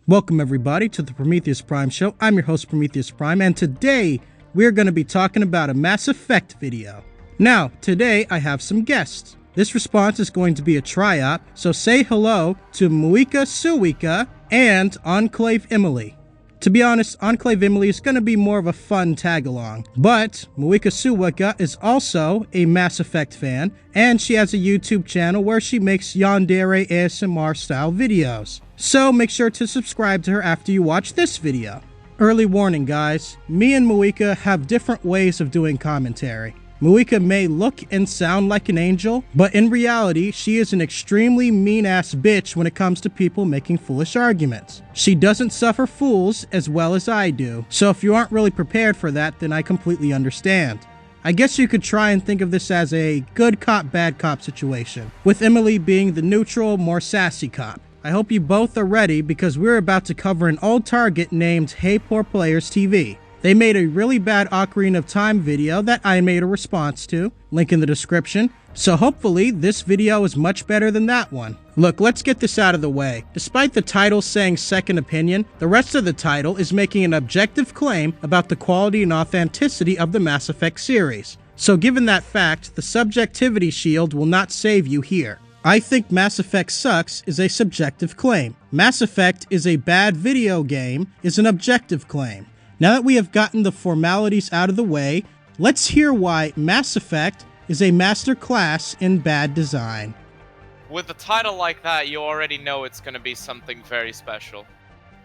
Welcome everybody to the Prometheus Prime Show. I'm your host Prometheus Prime, and today we're going to be talking about a Mass Effect video. Now, today I have some guests. This response is going to be a tryout, so say hello to Muika Suika and Enclave Emily. To be honest, Enclave Emily is going to be more of a fun tag-along, but Muika Suika is also a Mass Effect fan, and she has a YouTube channel where she makes yandere ASMR style videos. So make sure to subscribe to her after you watch this video. Early warning guys, me and Muika have different ways of doing commentary. Muika may look and sound like an angel, but in reality, she is an extremely mean-ass bitch when it comes to people making foolish arguments. She doesn't suffer fools as well as I do, so if you aren't really prepared for that, then I completely understand. I guess you could try and think of this as a good cop, bad cop situation, with Emily being the neutral, more sassy cop. I hope you both are ready because we're about to cover an old target named Hey Poor Players TV. They made a really bad Ocarina of Time video that I made a response to, link in the description, so hopefully this video is much better than that one. Look, let's get this out of the way. Despite the title saying second opinion, the rest of the title is making an objective claim about the quality and authenticity of the Mass Effect series. So given that fact, the subjectivity shield will not save you here. I think Mass Effect sucks is a subjective claim. Mass Effect is a bad video game is an objective claim. Now that we have gotten the formalities out of the way, let's hear why Mass Effect is a masterclass in bad design. With a title like that, you already know it's gonna be something very special.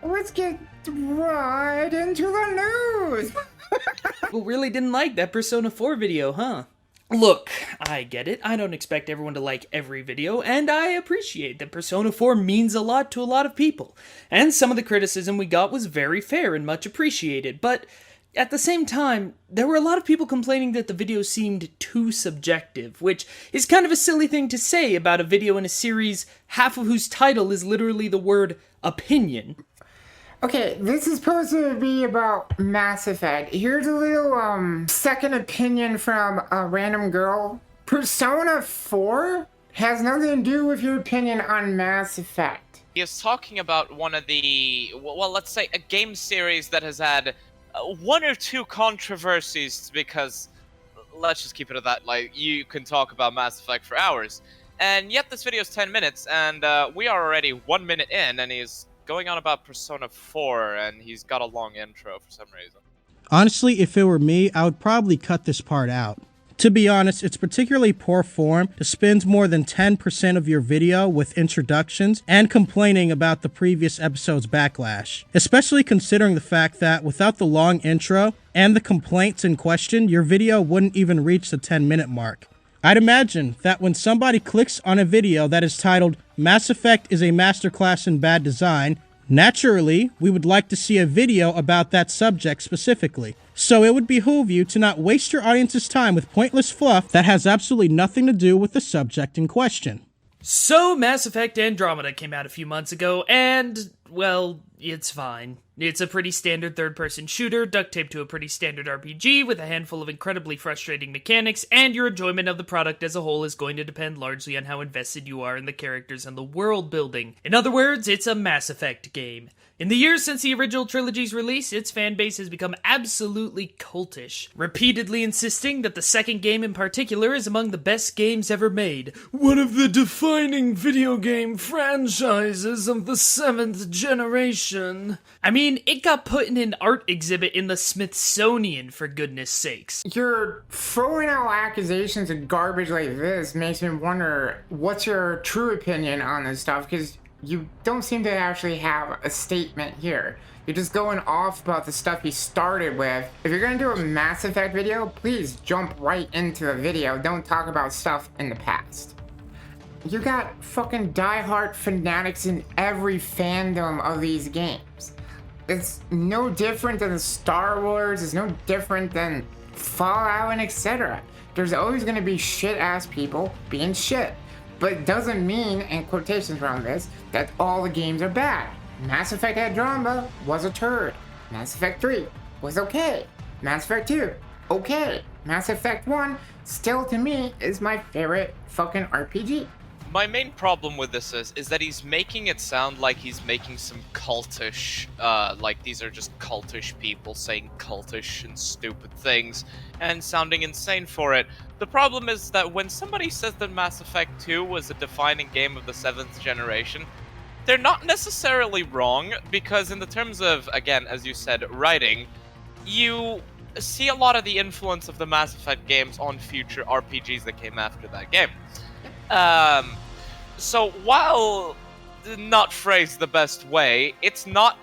Let's get right into the news! People really didn't like that Persona 4 video, huh? Look, I get it. I don't expect everyone to like every video, and I appreciate that Persona 4 means a lot to a lot of people. And some of the criticism we got was very fair and much appreciated, but at the same time, there were a lot of people complaining that the video seemed too subjective, which is kind of a silly thing to say about a video in a series half of whose title is literally the word opinion. Okay, this is supposed to be about Mass Effect. Here's a little, second opinion from a random girl. Persona 4 has nothing to do with your opinion on Mass Effect. He is talking about one of the, well, let's say a game series that has had one or two controversies because, let's just keep it at that, like, you can talk about Mass Effect for hours. And yet this video is 10 minutes, and we are already 1 minute in, and he's going on about Persona 4, and he's got a long intro for some reason. Honestly, if it were me, I would probably cut this part out. To be honest, it's particularly poor form to spend more than 10% of your video with introductions and complaining about the previous episode's backlash. Especially considering the fact that without the long intro and the complaints in question, your video wouldn't even reach the 10-minute mark. I'd imagine that when somebody clicks on a video that is titled Mass Effect is a masterclass in bad design, naturally, we would like to see a video about that subject specifically. So it would behoove you to not waste your audience's time with pointless fluff that has absolutely nothing to do with the subject in question. So, Mass Effect Andromeda came out a few months ago, and, well, it's fine. It's a pretty standard third-person shooter, duct-taped to a pretty standard RPG, with a handful of incredibly frustrating mechanics, and your enjoyment of the product as a whole is going to depend largely on how invested you are in the characters and the world building. In other words, it's a Mass Effect game. In the years since the original trilogy's release, its fanbase has become absolutely cultish, repeatedly insisting that the second game in particular is among the best games ever made, one of the defining video game franchises of the 7th generation. I mean, it got put in an art exhibit in the Smithsonian, for goodness sakes. You're throwing out accusations of garbage like this makes me wonder what's your true opinion on this stuff, because you don't seem to actually have a statement here. You're just going off about the stuff you started with. If you're gonna do a Mass Effect video, please jump right into the video. Don't talk about stuff in the past. You got fucking diehard fanatics in every fandom of these games. It's no different than Star Wars, it's no different than Fallout and etc. There's always gonna be shit-ass people being shit. But it doesn't mean, in quotations around this, that all the games are bad. Mass Effect Andromeda was a turd. Mass Effect 3 was okay. Mass Effect 2, okay. Mass Effect 1, still to me, is my favorite fucking RPG. My main problem with this is that he's making it sound like he's making some cultish, like these are just cultish people saying cultish and stupid things, and sounding insane for it. The problem is that when somebody says that Mass Effect 2 was a defining game of the 7th generation, they're not necessarily wrong, because in the terms of, again, as you said, writing, you see a lot of the influence of the Mass Effect games on future RPGs that came after that game. So while not phrased the best way, it's not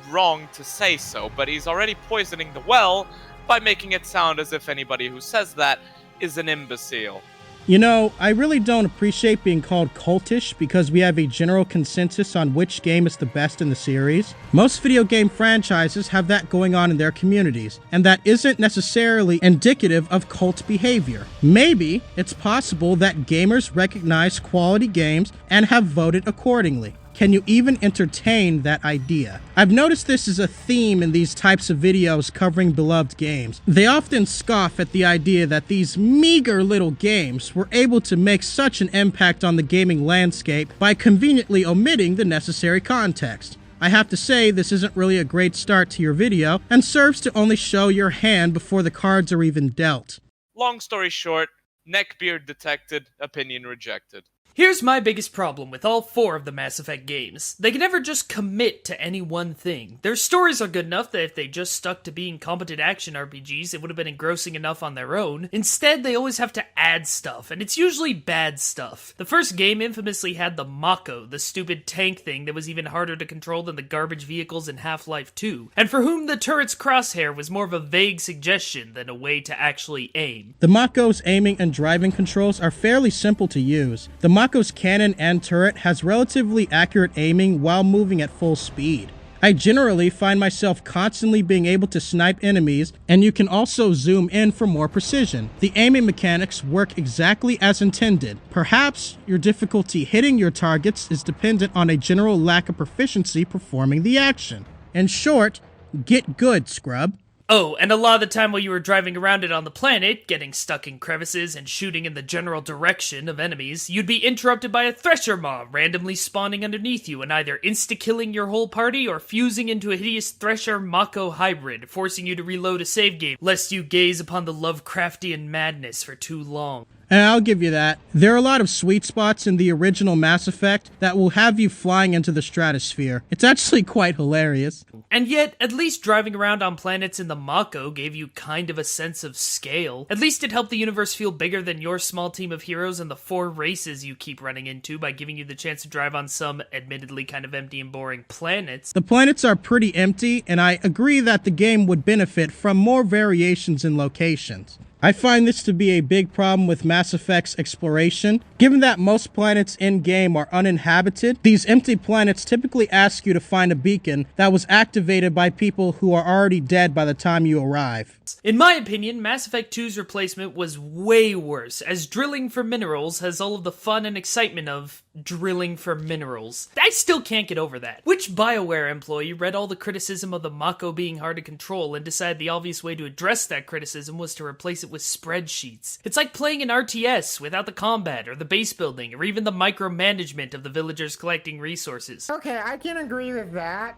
wrong to say so, but he's already poisoning the well by making it sound as if anybody who says that is an imbecile. You know, I really don't appreciate being called cultish because we have a general consensus on which game is the best in the series. Most video game franchises have that going on in their communities, and that isn't necessarily indicative of cult behavior. Maybe it's possible that gamers recognize quality games and have voted accordingly. Can you even entertain that idea? I've noticed this is a theme in these types of videos covering beloved games. They often scoff at the idea that these meager little games were able to make such an impact on the gaming landscape by conveniently omitting the necessary context. I have to say, this isn't really a great start to your video and serves to only show your hand before the cards are even dealt. Long story short, neckbeard detected, opinion rejected. Here's my biggest problem with all 4 of the Mass Effect games. They can never just commit to any one thing. Their stories are good enough that if they just stuck to being competent action RPGs, it would have been engrossing enough on their own. Instead, they always have to add stuff, and it's usually bad stuff. The first game infamously had the Mako, the stupid tank thing that was even harder to control than the garbage vehicles in Half-Life 2, and for whom the turret's crosshair was more of a vague suggestion than a way to actually aim. The Mako's aiming and driving controls are fairly simple to use. The Mako's cannon and turret has relatively accurate aiming while moving at full speed. I generally find myself constantly being able to snipe enemies, and you can also zoom in for more precision. The aiming mechanics work exactly as intended. Perhaps your difficulty hitting your targets is dependent on a general lack of proficiency performing the action. In short, get good, scrub. Oh, and a lot of the time while you were driving around it on the planet, getting stuck in crevices and shooting in the general direction of enemies, you'd be interrupted by a Thresher mob randomly spawning underneath you and either insta-killing your whole party or fusing into a hideous Thresher-Mako hybrid, forcing you to reload a save game, lest you gaze upon the Lovecraftian madness for too long. And I'll give you that. There are a lot of sweet spots in the original Mass Effect that will have you flying into the stratosphere. It's actually quite hilarious. And yet, at least driving around on planets in the Mako gave you kind of a sense of scale. At least it helped the universe feel bigger than your small team of heroes and the 4 races you keep running into by giving you the chance to drive on some, admittedly kind of empty and boring planets. The planets are pretty empty, and I agree that the game would benefit from more variations in locations. I find this to be a big problem with Mass Effect's exploration. Given that most planets in-game are uninhabited, these empty planets typically ask you to find a beacon that was activated by people who are already dead by the time you arrive. In my opinion, Mass Effect 2's replacement was way worse, as drilling for minerals has all of the fun and excitement of drilling for minerals. I still can't get over that. Which BioWare employee read all the criticism of the Mako being hard to control and decided the obvious way to address that criticism was to replace it with spreadsheets? It's like playing an RTS without the combat, or the base building, or even the micromanagement of the villagers collecting resources. Okay, I can agree with that.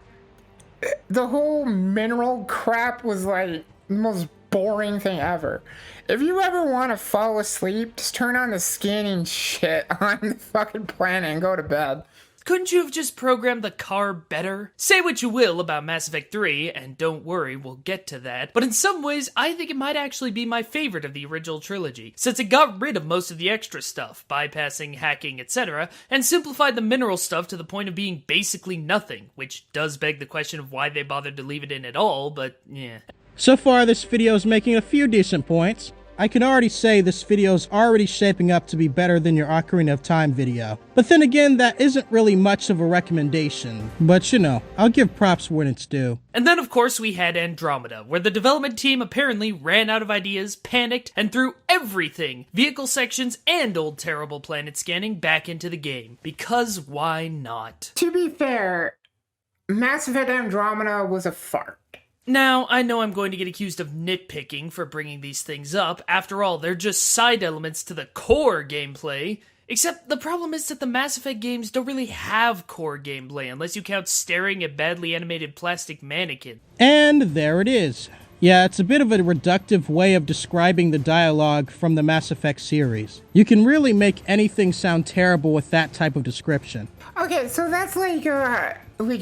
The whole mineral crap was like the most boring thing ever. If you ever want to fall asleep, just turn on the scanning shit on the fucking planet and go to bed. Couldn't you have just programmed the car better? Say what you will about Mass Effect 3, and don't worry, we'll get to that, but in some ways, I think it might actually be my favorite of the original trilogy, since it got rid of most of the extra stuff, bypassing, hacking, etc., and simplified the mineral stuff to the point of being basically nothing, which does beg the question of why they bothered to leave it in at all, but yeah. So far, this video is making a few decent points. I can already say this video is already shaping up to be better than your Ocarina of Time video. But then again, that isn't really much of a recommendation. But you know, I'll give props when it's due. And then of course we had Andromeda, where the development team apparently ran out of ideas, panicked, and threw everything, vehicle sections and old terrible planet scanning, back into the game. Because why not? To be fair, Mass Effect Andromeda was a fart. Now, I know I'm going to get accused of nitpicking for bringing these things up. After all, they're just side elements to the core gameplay. Except the problem is that the Mass Effect games don't really have core gameplay unless you count staring at badly animated plastic mannequins. And there it is. Yeah, it's a bit of a reductive way of describing the dialogue from the Mass Effect series. You can really make anything sound terrible with that type of description. Okay, so that's like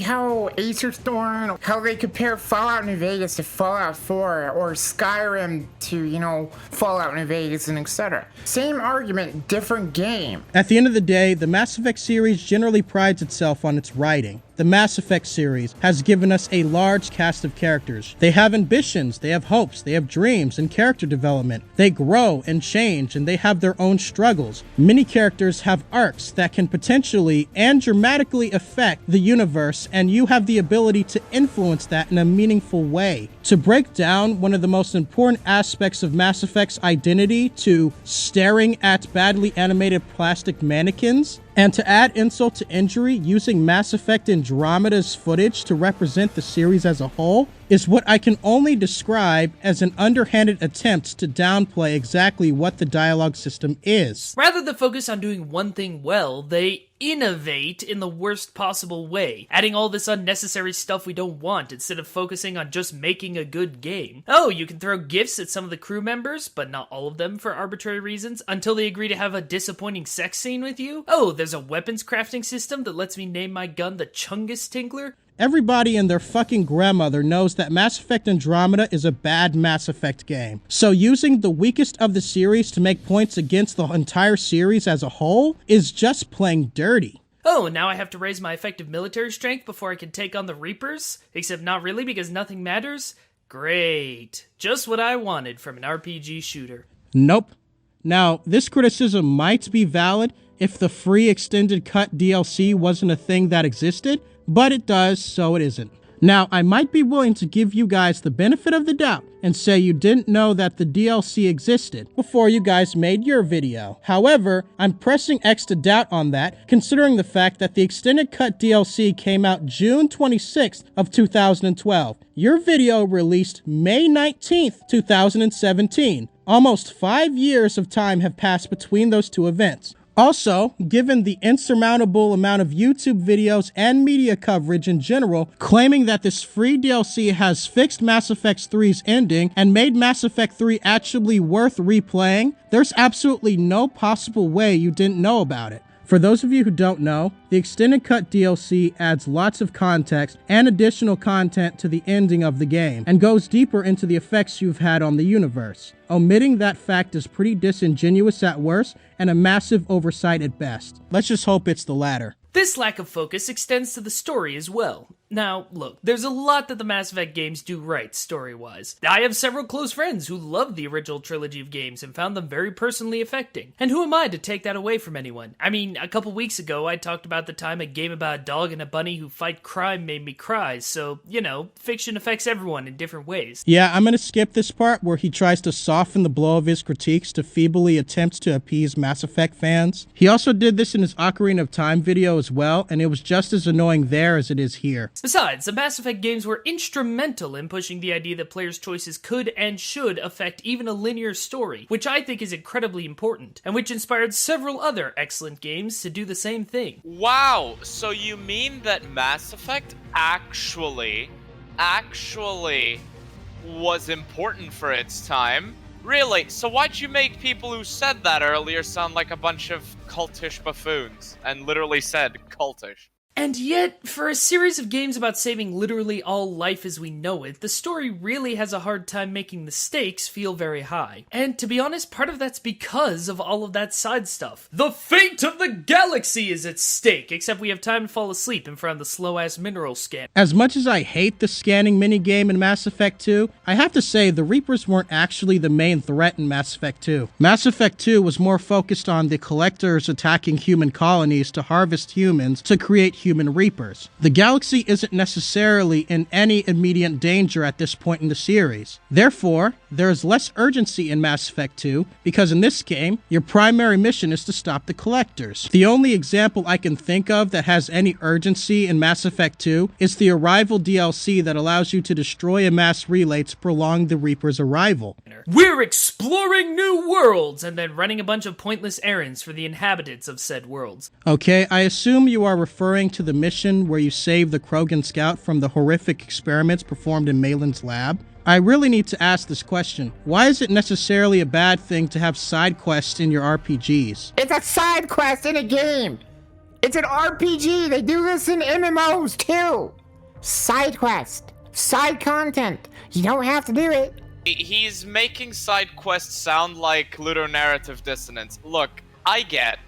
how Acer Thorn, how they compare Fallout New Vegas to Fallout 4, or Skyrim to, Fallout New Vegas, and etc. Same argument, different game. At the end of the day, the Mass Effect series generally prides itself on its writing. The Mass Effect series has given us a large cast of characters. They have ambitions, they have hopes, they have dreams and character development. They grow and change, and they have their own struggles. Many characters have arcs that can potentially and dramatically affect the universe, and you have the ability to influence that in a meaningful way. To break down one of the most important aspects of Mass Effect's identity to staring at badly animated plastic mannequins, and to add insult to injury, using Mass Effect Andromeda's footage to represent the series as a whole, is what I can only describe as an underhanded attempt to downplay exactly what the dialogue system is. Rather than focus on doing one thing well, they innovate in the worst possible way, adding all this unnecessary stuff we don't want instead of focusing on just making a good game. Oh, you can throw gifts at some of the crew members, but not all of them for arbitrary reasons, until they agree to have a disappointing sex scene with you. Oh, there's a weapons crafting system that lets me name my gun the Chungus Tinkler. Everybody and their fucking grandmother knows that Mass Effect Andromeda is a bad Mass Effect game. So using the weakest of the series to make points against the entire series as a whole is just plain dirty. Oh, now I have to raise my effective military strength before I can take on the Reapers? Except not really, because nothing matters? Great. Just what I wanted from an RPG shooter. Nope. Now, this criticism might be valid if the free extended cut DLC wasn't a thing that existed, but it does, so it isn't. Now, I might be willing to give you guys the benefit of the doubt and say you didn't know that the DLC existed before you guys made your video. However, I'm pressing X to doubt on that, considering the fact that the extended cut DLC came out June 26th of 2012. Your video released May 19th, 2017. Almost 5 years of time have passed between those two events. Also, given the insurmountable amount of YouTube videos and media coverage in general claiming that this free DLC has fixed Mass Effect 3's ending and made Mass Effect 3 actually worth replaying, there's absolutely no possible way you didn't know about it. For those of you who don't know, the Extended Cut DLC adds lots of context and additional content to the ending of the game, and goes deeper into the effects you've had on the universe. Omitting that fact is pretty disingenuous at worst, and a massive oversight at best. Let's just hope it's the latter. This lack of focus extends to the story as well. Now, look, there's a lot that the Mass Effect games do right, story-wise. I have several close friends who loved the original trilogy of games and found them very personally affecting. And who am I to take that away from anyone? I mean, a couple weeks ago, I talked about the time a game about a dog and a bunny who fight crime made me cry, so, fiction affects everyone in different ways. Yeah, I'm gonna skip this part where he tries to soften the blow of his critiques to feebly attempt to appease Mass Effect fans. He also did this in his Ocarina of Time video as well, and it was just as annoying there as it is here. Besides, the Mass Effect games were instrumental in pushing the idea that players' choices could and should affect even a linear story, which I think is incredibly important, and which inspired several other excellent games to do the same thing. Wow, so you mean that Mass Effect actually was important for its time? Really? So why'd you make people who said that earlier sound like a bunch of cultish buffoons? And literally said cultish. And yet, for a series of games about saving literally all life as we know it, the story really has a hard time making the stakes feel very high. And to be honest, part of that's because of all of that side stuff. The fate of the galaxy is at stake, except we have time to fall asleep in front of the slow-ass mineral scan. As much as I hate the scanning minigame in Mass Effect 2, I have to say the Reapers weren't actually the main threat in Mass Effect 2. Mass Effect 2 was more focused on the Collectors attacking human colonies to harvest humans to create human human Reapers. The galaxy isn't necessarily in any immediate danger at this point in the series. Therefore, there is less urgency in Mass Effect 2 because in this game, your primary mission is to stop the Collectors. The only example I can think of that has any urgency in Mass Effect 2 is the Arrival DLC that allows you to destroy a mass relay to prolong the Reaper's arrival. We're exploring new worlds and then running a bunch of pointless errands for the inhabitants of said worlds. Okay, I assume you are referring to the mission where you save the Krogan scout from the horrific experiments performed in Malin's lab. I really need to ask this question. Why is it necessarily a bad thing to have side quests in your RPGs? It's a side quest in a game. It's an RPG. They do this in MMOs too. Side quest. Side content. You don't have to do it. He's making side quests sound like ludonarrative dissonance. Look, I get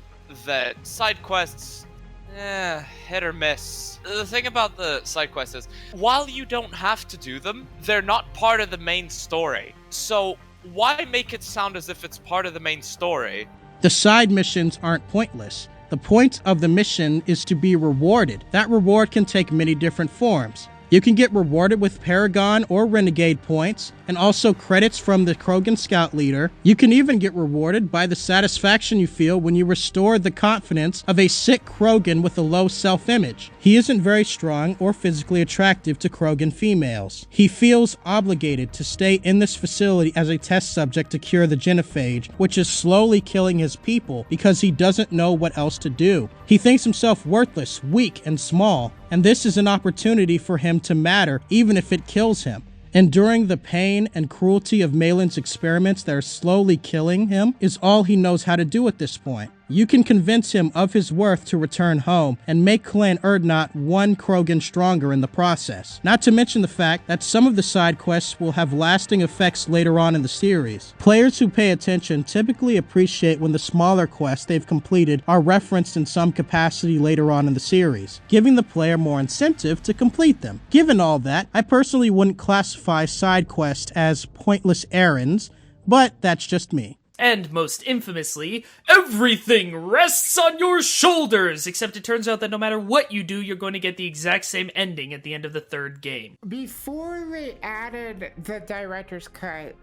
that side quests, hit or miss. The thing about the side quests is, while you don't have to do them, they're not part of the main story. So why make it sound as if it's part of the main story? The side missions aren't pointless. The point of the mission is to be rewarded. That reward can take many different forms. You can get rewarded with Paragon or Renegade points, and also credits from the Krogan Scout Leader. You can even get rewarded by the satisfaction you feel when you restore the confidence of a sick Krogan with a low self-image. He isn't very strong or physically attractive to Krogan females. He feels obligated to stay in this facility as a test subject to cure the genophage, which is slowly killing his people because he doesn't know what else to do. He thinks himself worthless, weak, and small, and this is an opportunity for him to matter, even if it kills him. Enduring the pain and cruelty of Malin's experiments that are slowly killing him is all he knows how to do at this point. You can convince him of his worth to return home and make Clan Erdnot one Krogan stronger in the process. Not to mention the fact that some of the side quests will have lasting effects later on in the series. Players who pay attention typically appreciate when the smaller quests they've completed are referenced in some capacity later on in the series, giving the player more incentive to complete them. Given all that, I personally wouldn't classify side quests as pointless errands, but that's just me. And most infamously, everything rests on your shoulders! Except it turns out that no matter what you do, you're going to get the exact same ending at the end of the third game. Before they added the director's cut,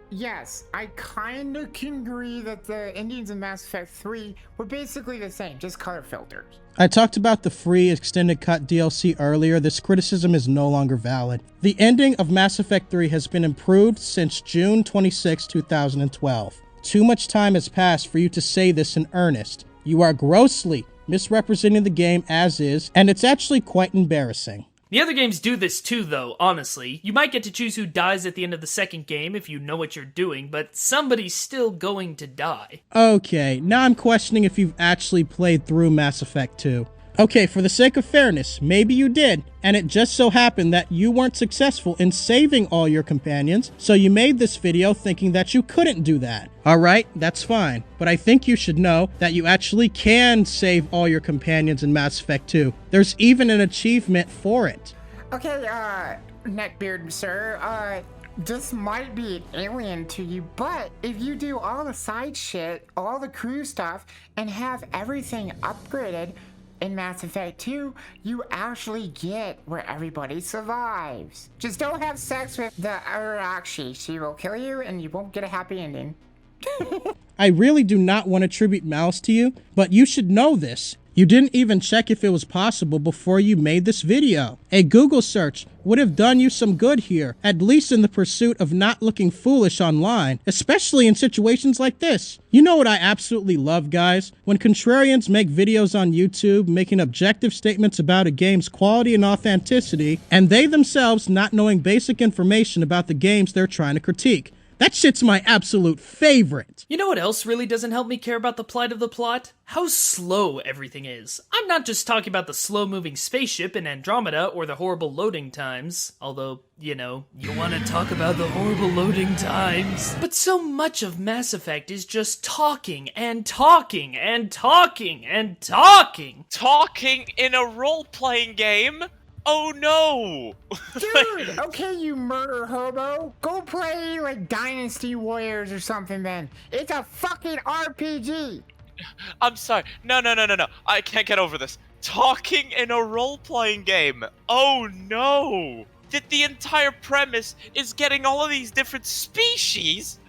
yes, I kinda can agree that the endings in Mass Effect 3 were basically the same, just color filters. I talked about the free extended cut DLC earlier. This criticism is no longer valid. The ending of Mass Effect 3 has been improved since June 26, 2012. Too much time has passed for you to say this in earnest. You are grossly misrepresenting the game as is, and it's actually quite embarrassing. The other games do this too, though, honestly. You might get to choose who dies at the end of the second game if you know what you're doing, but somebody's still going to die. Okay, now I'm questioning if you've actually played through Mass Effect 2. Okay, for the sake of fairness, maybe you did, and it just so happened that you weren't successful in saving all your companions, so you made this video thinking that you couldn't do that. Alright, that's fine, but I think you should know that you actually can save all your companions in Mass Effect 2. There's even an achievement for it. Okay, Neckbeard, sir, this might be alien to you, but if you do all the side shit, all the crew stuff, and have everything upgraded, in Mass Effect 2, you actually get where everybody survives. Just don't have sex with the Arashi. She will kill you and you won't get a happy ending. I really do not want to tribute malice to you, but you should know this. You didn't even check if it was possible before you made this video. A Google search would have done you some good here, at least in the pursuit of not looking foolish online, especially in situations like this. You know what I absolutely love, guys? When contrarians make videos on YouTube making objective statements about a game's quality and authenticity, and they themselves not knowing basic information about the games they're trying to critique. That shit's my absolute favorite. You know what else really doesn't help me care about the plight of the plot? How slow everything is. I'm not just talking about the slow-moving spaceship in Andromeda or the horrible loading times, although, you know, you want to talk about the horrible loading times. But so much of Mass Effect is just talking and talking and talking and talking. Talking in a role-playing game? Oh no! Dude, okay, you murder hobo. Go play, like, Dynasty Warriors or something then. It's a fucking RPG. I'm sorry. No. I can't get over this. talking in a role-playing game. Oh no! That the entire premise is getting all of these different species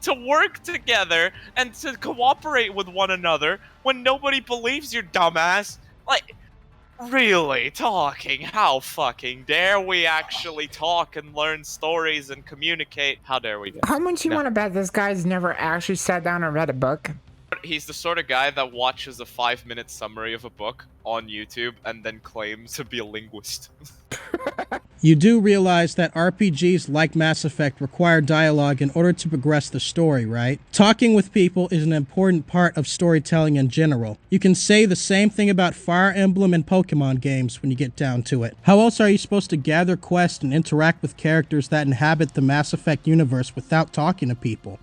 to work together and to cooperate with one another when nobody believes you, dumbass. Like, really talking? How fucking dare we actually talk and learn stories and communicate? How dare we? How much you No. want to bet this guy's never actually sat down and read a book? He's the sort of guy that watches a 5-minute summary of a book on YouTube and then claims to be a linguist. You do realize that RPGs like Mass Effect require dialogue in order to progress the story, right? Talking with people is an important part of storytelling in general. You can say the same thing about Fire Emblem and Pokemon games when you get down to it. How else are you supposed to gather quests and interact with characters that inhabit the Mass Effect universe without talking to people?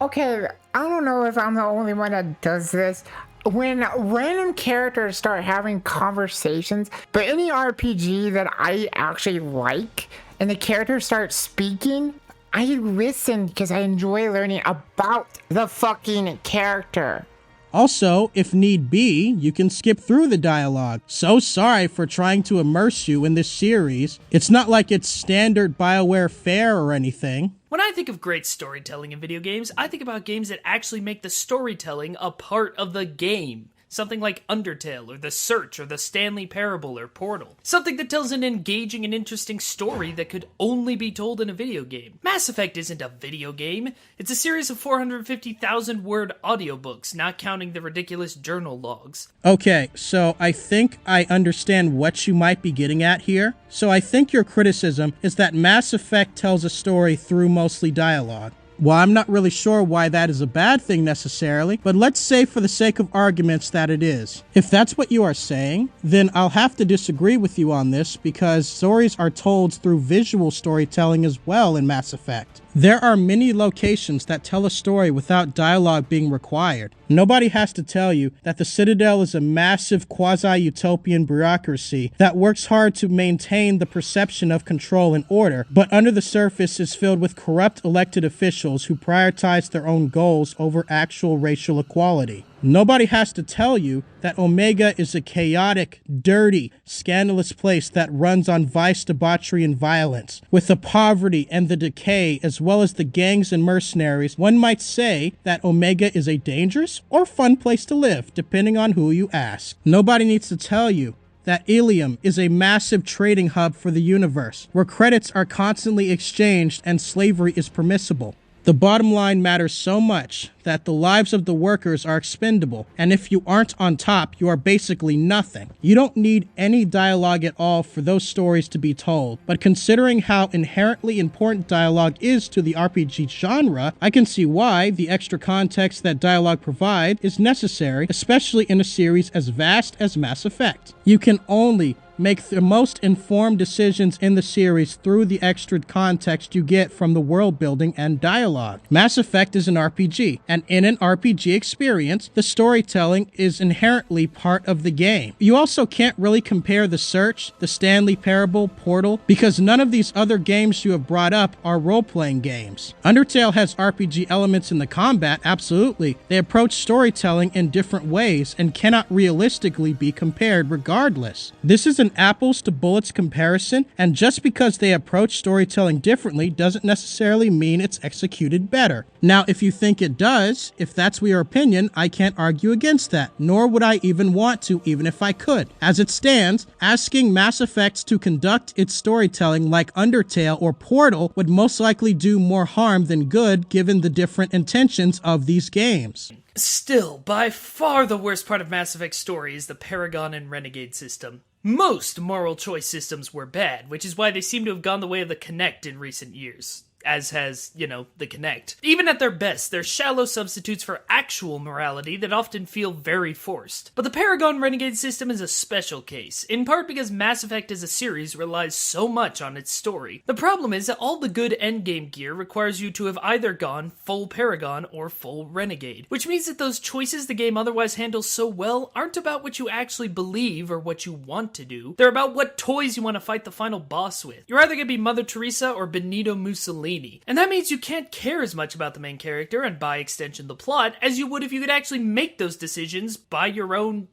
Okay, I don't know if I'm the only one that does this. When random characters start having conversations, but any RPG that I actually like, and the characters start speaking, I listen because I enjoy learning about the fucking character. Also, if need be, you can skip through the dialogue. So sorry for trying to immerse you in this series. It's not like it's standard BioWare fare or anything. When I think of great storytelling in video games, I think about games that actually make the storytelling a part of the game. Something like Undertale, or The Search, or The Stanley Parable, or Portal. Something that tells an engaging and interesting story that could only be told in a video game. Mass Effect isn't a video game. It's a series of 450,000 word audiobooks, not counting the ridiculous journal logs. Okay, so I think I understand what you might be getting at here. So I think your criticism is that Mass Effect tells a story through mostly dialogue. Well, I'm not really sure why that is a bad thing necessarily, but let's say for the sake of arguments that it is. If that's what you are saying, then I'll have to disagree with you on this because stories are told through visual storytelling as well in Mass Effect. There are many locations that tell a story without dialogue being required. Nobody has to tell you that the Citadel is a massive quasi-utopian bureaucracy that works hard to maintain the perception of control and order, but under the surface is filled with corrupt elected officials who prioritize their own goals over actual racial equality. Nobody has to tell you that Omega is a chaotic, dirty, scandalous place that runs on vice, debauchery, and violence. With the poverty and the decay, as well as the gangs and mercenaries, one might say that Omega is a dangerous or fun place to live, depending on who you ask. Nobody needs to tell you that Ilium is a massive trading hub for the universe, where credits are constantly exchanged and slavery is permissible. The bottom line matters so much that the lives of the workers are expendable, and if you aren't on top, you are basically nothing. You don't need any dialogue at all for those stories to be told, but considering how inherently important dialogue is to the RPG genre, I can see why the extra context that dialogue provides is necessary, especially in a series as vast as Mass Effect. You can only make the most informed decisions in the series through the extra context you get from the world building and dialogue. Mass Effect is an RPG, and in an RPG experience, the storytelling is inherently part of the game. You also can't really compare The Search, The Stanley Parable, Portal, because none of these other games you have brought up are role-playing games. Undertale has RPG elements in the combat, absolutely. They approach storytelling in different ways and cannot realistically be compared regardless. This is an apples to bullets comparison, and just because they approach storytelling differently doesn't necessarily mean it's executed better. Now, if you think it does, if that's your opinion, I can't argue against that, nor would I even want to, even if I could. As it stands, asking Mass Effect to conduct its storytelling like Undertale or Portal would most likely do more harm than good given the different intentions of these games. Still, by far the worst part of Mass Effect's story is the Paragon and Renegade system. Most moral choice systems were bad, which is why they seem to have gone the way of the Kinect in recent years. As has, the Kinect. Even at their best, they're shallow substitutes for actual morality that often feel very forced. But the Paragon Renegade system is a special case, in part because Mass Effect as a series relies so much on its story. The problem is that all the good endgame gear requires you to have either gone full Paragon or full Renegade, which means that those choices the game otherwise handles so well aren't about what you actually believe or what you want to do. They're about what toys you want to fight the final boss with. You're either going to be Mother Teresa or Benito Mussolini. And that means you can't care as much about the main character, and by extension the plot, as you would if you could actually make those decisions by your own,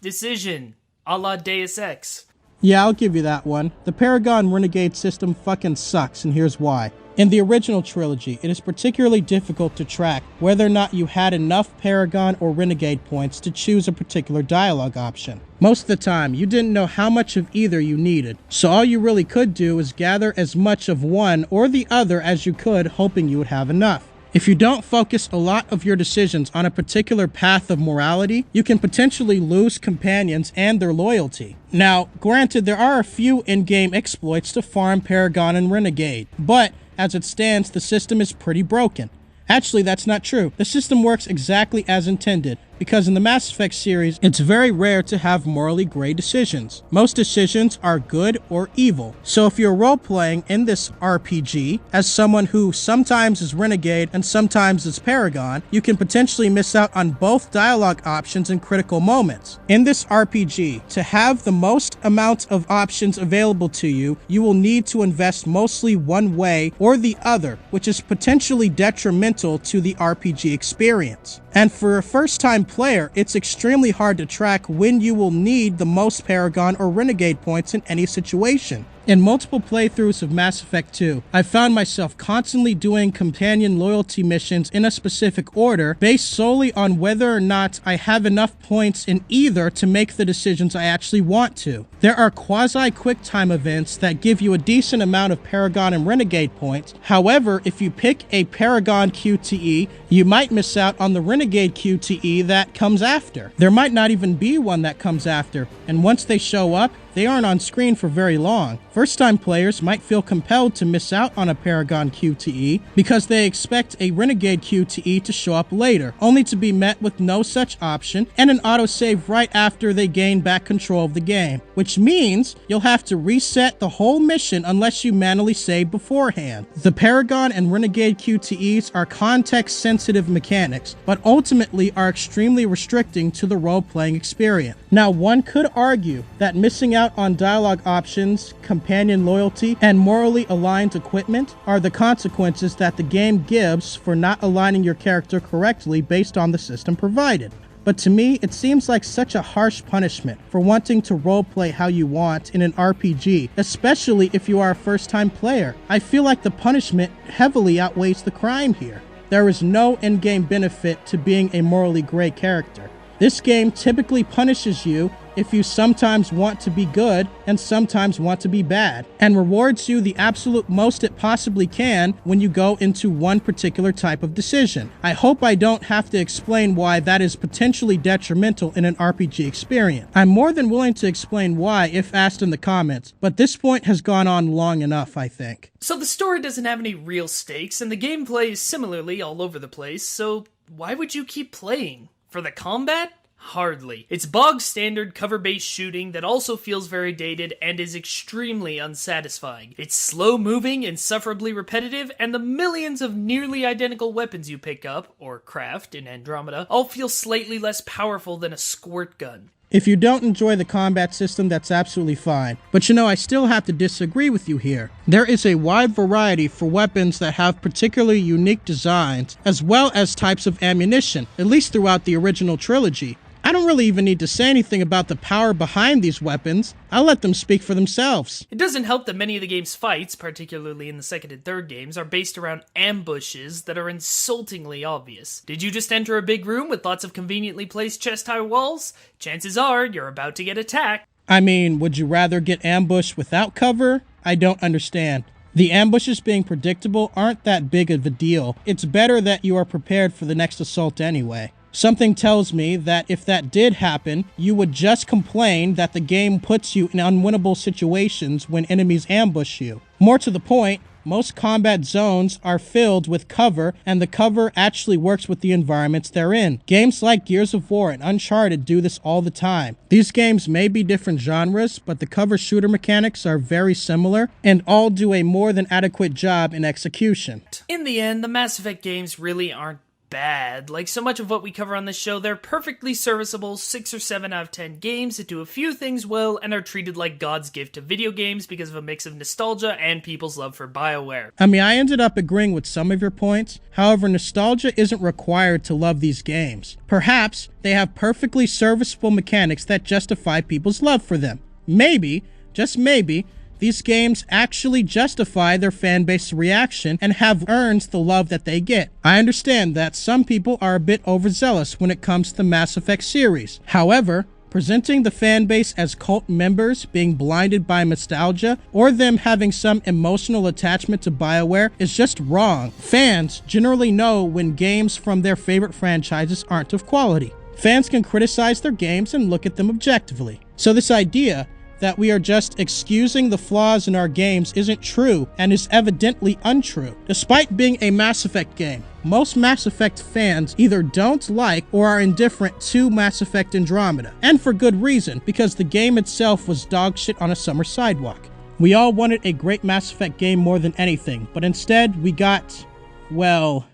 decision. a la Deus Ex. Yeah, I'll give you that one. The Paragon Renegade system fucking sucks, and here's why. In the original trilogy, it is particularly difficult to track whether or not you had enough Paragon or Renegade points to choose a particular dialogue option. Most of the time, you didn't know how much of either you needed, so all you really could do is gather as much of one or the other as you could, hoping you would have enough. If you don't focus a lot of your decisions on a particular path of morality, you can potentially lose companions and their loyalty. Now, granted, there are a few in-game exploits to farm Paragon and Renegade, but as it stands, the system is pretty broken. Actually, that's not true. The system works exactly as intended, because in the Mass Effect series, it's very rare to have morally gray decisions. Most decisions are good or evil. So if you're role-playing in this RPG as someone who sometimes is Renegade and sometimes is Paragon, you can potentially miss out on both dialogue options in critical moments. In this RPG, to have the most amount of options available to you, you will need to invest mostly one way or the other, which is potentially detrimental to the RPG experience. And for a first-time player, it's extremely hard to track when you will need the most Paragon or Renegade points in any situation. In multiple playthroughs of Mass Effect 2, I found myself constantly doing companion loyalty missions in a specific order based solely on whether or not I have enough points in either to make the decisions I actually want to. There are quasi-quick-time events that give you a decent amount of Paragon and Renegade points. However, if you pick a Paragon QTE, you might miss out on the Renegade QTE that comes after. There might not even be one that comes after, and once they show up, they aren't on screen for very long. First-time players might feel compelled to miss out on a Paragon QTE because they expect a Renegade QTE to show up later, only to be met with no such option and an autosave right after they gain back control of the game, which means you'll have to reset the whole mission unless you manually save beforehand. The Paragon and Renegade QTEs are context-sensitive mechanics, but ultimately are extremely restricting to the role-playing experience. Now, one could argue that missing out on dialogue options, companion loyalty, and morally aligned equipment are the consequences that the game gives for not aligning your character correctly based on the system provided. But to me, it seems like such a harsh punishment for wanting to roleplay how you want in an RPG, especially if you are a first-time player. I feel like the punishment heavily outweighs the crime here. There is no in-game benefit to being a morally gray character. This game typically punishes you if you sometimes want to be good and sometimes want to be bad, and rewards you the absolute most it possibly can when you go into one particular type of decision. I hope I don't have to explain why that is potentially detrimental in an RPG experience. I'm more than willing to explain why if asked in the comments, but this point has gone on long enough, I think. So the story doesn't have any real stakes, and the gameplay is similarly all over the place, so why would you keep playing? For the combat? Hardly. It's bog standard cover-based shooting that also feels very dated and is extremely unsatisfying. It's slow-moving, insufferably repetitive, and the millions of nearly identical weapons you pick up, or craft, in Andromeda, all feel slightly less powerful than a squirt gun. If you don't enjoy the combat system, that's absolutely fine. But I still have to disagree with you here. There is a wide variety for weapons that have particularly unique designs, as well as types of ammunition, at least throughout the original trilogy. I don't really even need to say anything about the power behind these weapons. I'll let them speak for themselves. It doesn't help that many of the game's fights, particularly in the second and third games, are based around ambushes that are insultingly obvious. Did you just enter a big room with lots of conveniently placed chest-high walls? Chances are you're about to get attacked. I mean, would you rather get ambushed without cover? I don't understand. The ambushes being predictable aren't that big of a deal. It's better that you are prepared for the next assault anyway. Something tells me that if that did happen, you would just complain that the game puts you in unwinnable situations when enemies ambush you. More to the point, most combat zones are filled with cover, and the cover actually works with the environments they're in. Games like Gears of War and Uncharted do this all the time. These games may be different genres, but the cover shooter mechanics are very similar, and all do a more than adequate job in execution. In the end, the Mass Effect games really aren't bad. Like so much of what we cover on this show, they're perfectly serviceable 6 or 7 out of 10 games that do a few things well and are treated like God's gift to video games because of a mix of nostalgia and people's love for BioWare. I mean, I ended up agreeing with some of your points. However, nostalgia isn't required to love these games. Perhaps they have perfectly serviceable mechanics that justify people's love for them. Maybe, just maybe, these games actually justify their fanbase reaction and have earned the love that they get. I understand that some people are a bit overzealous when it comes to the Mass Effect series. However, presenting the fanbase as cult members being blinded by nostalgia or them having some emotional attachment to BioWare is just wrong. Fans generally know when games from their favorite franchises aren't of quality. Fans can criticize their games and look at them objectively. So this idea that we are just excusing the flaws in our games isn't true and is evidently untrue. Despite being a Mass Effect game, most Mass Effect fans either don't like or are indifferent to Mass Effect Andromeda. And for good reason, because the game itself was dogshit on a summer sidewalk. We all wanted a great Mass Effect game more than anything, but instead we got, well...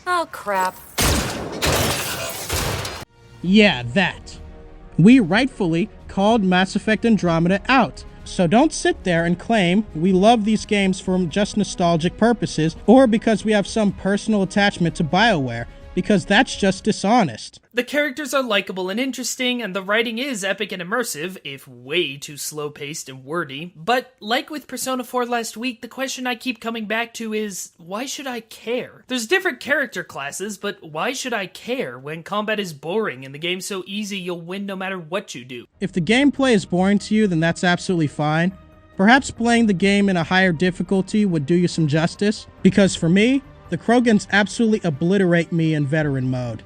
Oh, crap. Yeah, that. We rightfully called Mass Effect Andromeda out. So don't sit there and claim we love these games for just nostalgic purposes or because we have some personal attachment to BioWare, because that's just dishonest. The characters are likable and interesting, and the writing is epic and immersive, if way too slow-paced and wordy. But like with Persona 4 last week, the question I keep coming back to is, why should I care? There's different character classes, but why should I care when combat is boring and the game's so easy you'll win no matter what you do? If the gameplay is boring to you, then that's absolutely fine. Perhaps playing the game in a higher difficulty would do you some justice, because for me, the Krogans absolutely obliterate me in veteran mode.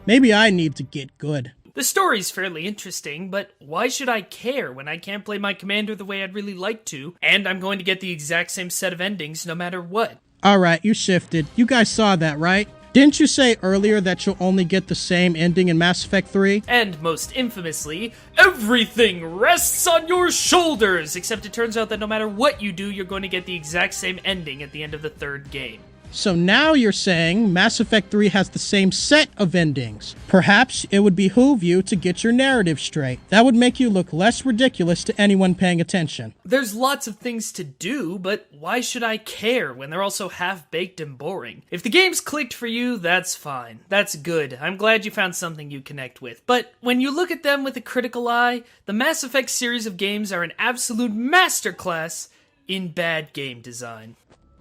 Maybe I need to get good. The story's fairly interesting, but why should I care when I can't play my commander the way I'd really like to, and I'm going to get the exact same set of endings no matter what? Alright, you shifted. You guys saw that, right? Didn't you say earlier that you'll only get the same ending in Mass Effect 3? And most infamously, everything rests on your shoulders! Except it turns out that no matter what you do, you're going to get the exact same ending at the end of the third game. So now you're saying Mass Effect 3 has the same set of endings. Perhaps it would behoove you to get your narrative straight. That would make you look less ridiculous to anyone paying attention. There's lots of things to do, but why should I care when they're all so half-baked and boring? If the game's clicked for you, that's fine. That's good. I'm glad you found something you connect with. But when you look at them with a critical eye, the Mass Effect series of games are an absolute masterclass in bad game design.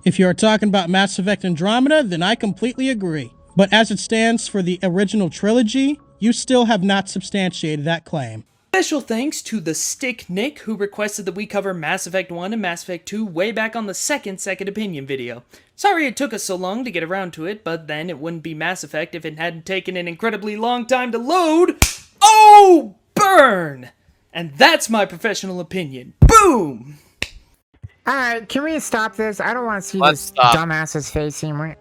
If you're talking about Mass Effect Andromeda, then I completely agree. But as it stands for the original trilogy, you still have not substantiated that claim. Special thanks to the Stick Nick, who requested that we cover Mass Effect 1 and Mass Effect 2 way back on the second opinion video. Sorry it took us so long to get around to it, but then it wouldn't be Mass Effect if it hadn't taken an incredibly long time to load. Oh, burn! And that's my professional opinion. Boom! Alright, can we stop this? I don't want to see Let's this stop. dumbass's face anymore.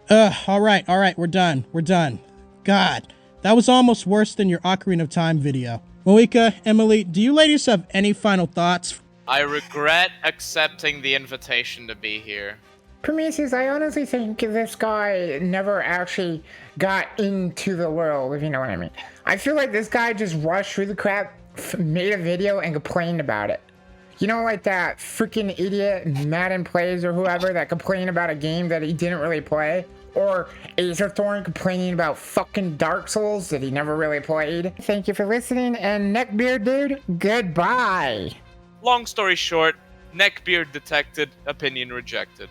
Alright, we're done. God, that was almost worse than your Ocarina of Time video. Muika, Emily, do you ladies have any final thoughts? I regret accepting the invitation to be here. Prometheus, I honestly think this guy never actually got into the world, if you know what I mean. I feel like this guy just rushed through the crap, made a video, and complained about it. You know, like that freaking idiot Madden Plays or whoever that complained about a game that he didn't really play? Or Aetherthorn complaining about fucking Dark Souls that he never really played? Thank you for listening, and Neckbeard Dude, goodbye! Long story short, neckbeard detected, opinion rejected.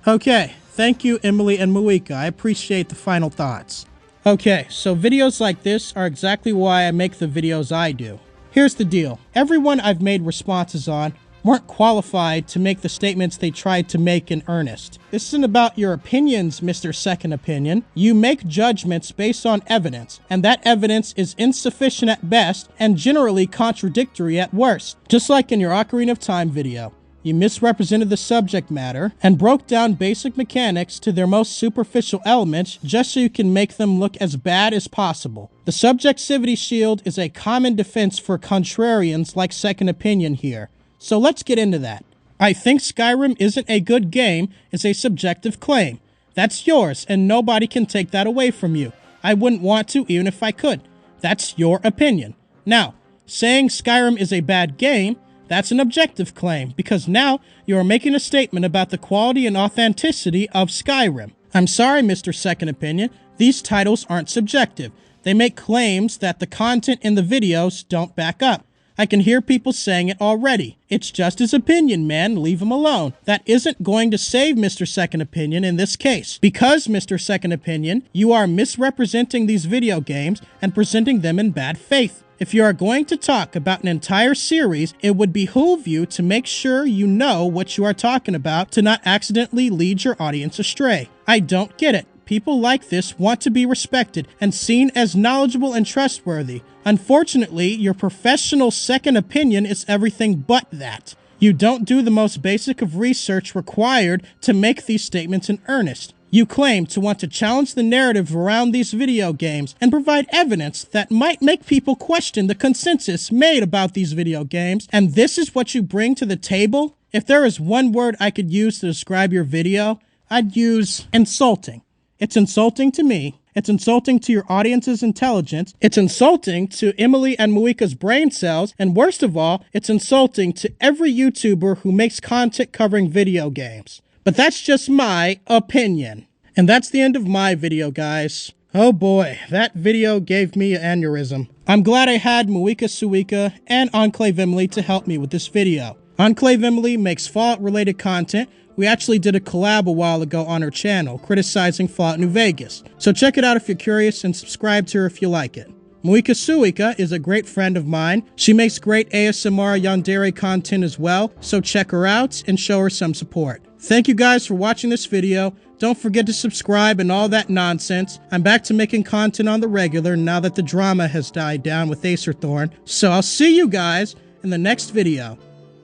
Okay, thank you, Emily and Muika. I appreciate the final thoughts. Okay, so videos like this are exactly why I make the videos I do. Here's the deal. Everyone I've made responses on weren't qualified to make the statements they tried to make in earnest. This isn't about your opinions, Mr. Second Opinion. You make judgments based on evidence, and that evidence is insufficient at best and generally contradictory at worst. Just like in your Ocarina of Time video. You misrepresented the subject matter and broke down basic mechanics to their most superficial elements just so you can make them look as bad as possible. The subjectivity shield is a common defense for contrarians like Second Opinion here. So let's get into that. I think Skyrim isn't a good game is a subjective claim. That's yours, and nobody can take that away from you. I wouldn't want to, even if I could. That's your opinion. Now, saying Skyrim is a bad game, that's an objective claim, because now you are making a statement about the quality and authenticity of Skyrim. I'm sorry, Mr. Second Opinion, these titles aren't subjective. They make claims that the content in the videos don't back up. I can hear people saying it already. It's just his opinion, man. Leave him alone. That isn't going to save Mr. Second Opinion in this case. Because, Mr. Second Opinion, you are misrepresenting these video games and presenting them in bad faith. If you are going to talk about an entire series, it would behoove you to make sure you know what you are talking about to not accidentally lead your audience astray. I don't get it. People like this want to be respected and seen as knowledgeable and trustworthy. Unfortunately, your professional second opinion is everything but that. You don't do the most basic of research required to make these statements in earnest. You claim to want to challenge the narrative around these video games and provide evidence that might make people question the consensus made about these video games, and this is what you bring to the table? If there is one word I could use to describe your video, I'd use insulting. It's insulting to me. It's insulting to your audience's intelligence. It's insulting to Emily and Muika's brain cells. And worst of all, it's insulting to every YouTuber who makes content covering video games. But that's just my opinion. And that's the end of my video, guys. Oh boy, that video gave me an aneurysm. I'm glad I had Muika Suika and Enclave Emily to help me with this video. Enclave Emily makes Fallout-related content. We actually did a collab a while ago on her channel, criticizing Fallout New Vegas. So check it out if you're curious and subscribe to her if you like it. Muika Suika is a great friend of mine. She makes great ASMR yandere content as well, so check her out and show her some support. Thank you guys for watching this video. Don't forget to subscribe and all that nonsense. I'm back to making content on the regular now that the drama has died down with Acerthorn. So I'll see you guys in the next video.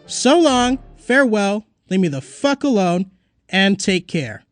So long, farewell, leave me the fuck alone, and take care.